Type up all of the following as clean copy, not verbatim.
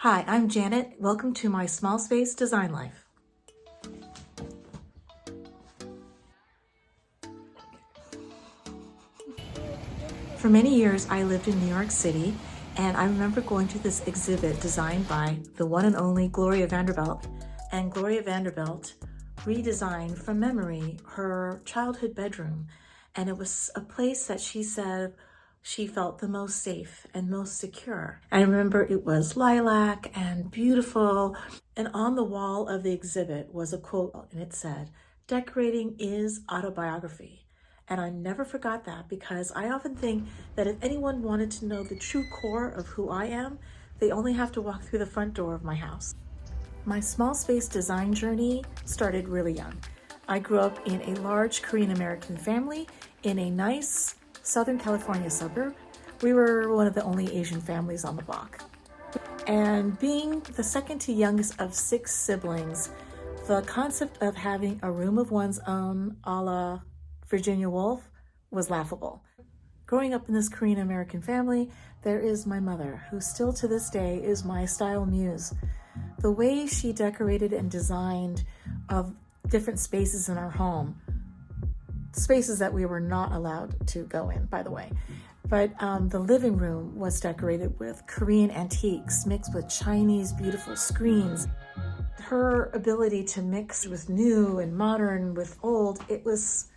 Hi, I'm Janet. Welcome to my small space design life. For many years, I lived in New York City, and I remember going to this exhibit designed by the one and only Gloria Vanderbilt. And Gloria Vanderbilt redesigned from memory her childhood bedroom. And it was a place that she said she felt the most safe and most secure. I remember it was lilac and beautiful. And on the wall of the exhibit was a quote, and it said, "Decorating is autobiography." And I never forgot that, because I often think that if anyone wanted to know the true core of who I am, they only have to walk through the front door of my house. My small space design journey started really young. I grew up in a large Korean American family in a nice Southern California suburb. We were one of the only Asian families on the block. And being the second to youngest of 6 siblings, the concept of having a room of one's own a la Virginia Woolf was laughable. Growing up in this Korean American family, there is my mother, who still to this day is my style muse. The way she decorated and designed of different spaces in our home, spaces that we were not allowed to go in, by the way. But the living room was decorated with Korean antiques mixed with Chinese beautiful screens. Her ability to mix with new and modern with old, it was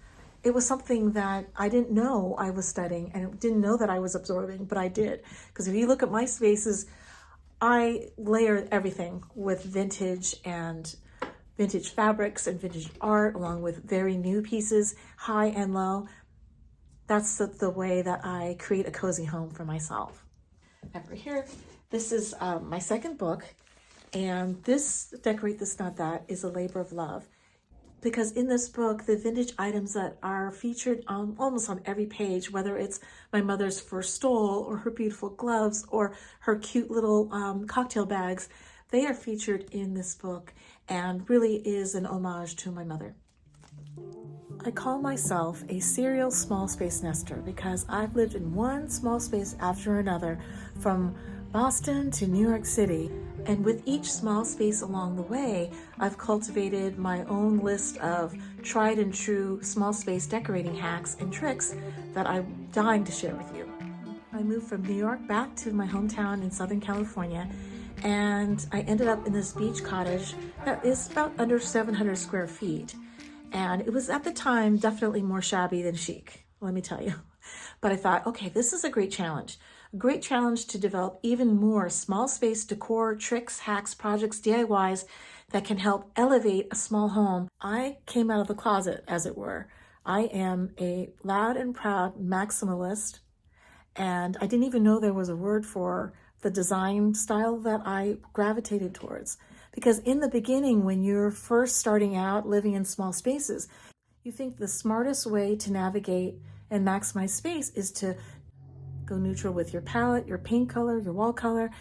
something that I didn't know I was studying and didn't know that I was absorbing, but I did. Because if you look at my spaces, I layer everything with vintage fabrics and vintage art, along with very new pieces, high and low. That's the way that I create a cozy home for myself. Over here, this is my second book, and this Decorate This Not That is a labor of love. Because in this book, the vintage items that are featured almost on every page, whether it's my mother's first stole or her beautiful gloves or her cute little cocktail bags, they are featured in this book and really is an homage to my mother. I call myself a serial small space nester because I've lived in one small space after another, from Boston to New York City. And with each small space along the way, I've cultivated my own list of tried and true small space decorating hacks and tricks that I'm dying to share with you. I moved from New York back to my hometown in Southern California, and I ended up in this beach cottage that is about under 700 square feet. And it was at the time definitely more shabby than chic, let me tell you. But I thought, okay, this is a great challenge. A great challenge to develop even more small space decor, tricks, hacks, projects, DIYs that can help elevate a small home. I came out of the closet, as it were. I am a loud and proud maximalist, and I didn't even know there was a word for the design style that I gravitated towards. Because in the beginning, when you're first starting out living in small spaces, you think the smartest way to navigate and maximize space is to go neutral with your palette, your paint color, your wall color.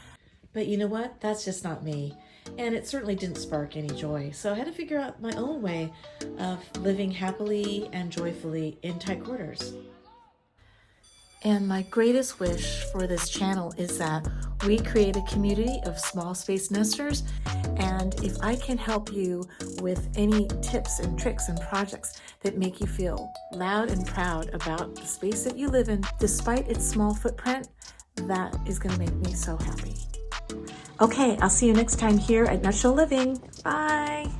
But you know what? That's just not me. And it certainly didn't spark any joy. So I had to figure out my own way of living happily and joyfully in tight quarters. And my greatest wish for this channel is that we create a community of small space nesters. And if I can help you with any tips and tricks and projects that make you feel loud and proud about the space that you live in, despite its small footprint, that is going to make me so happy. Okay, I'll see you next time here at Nutshell Living. Bye.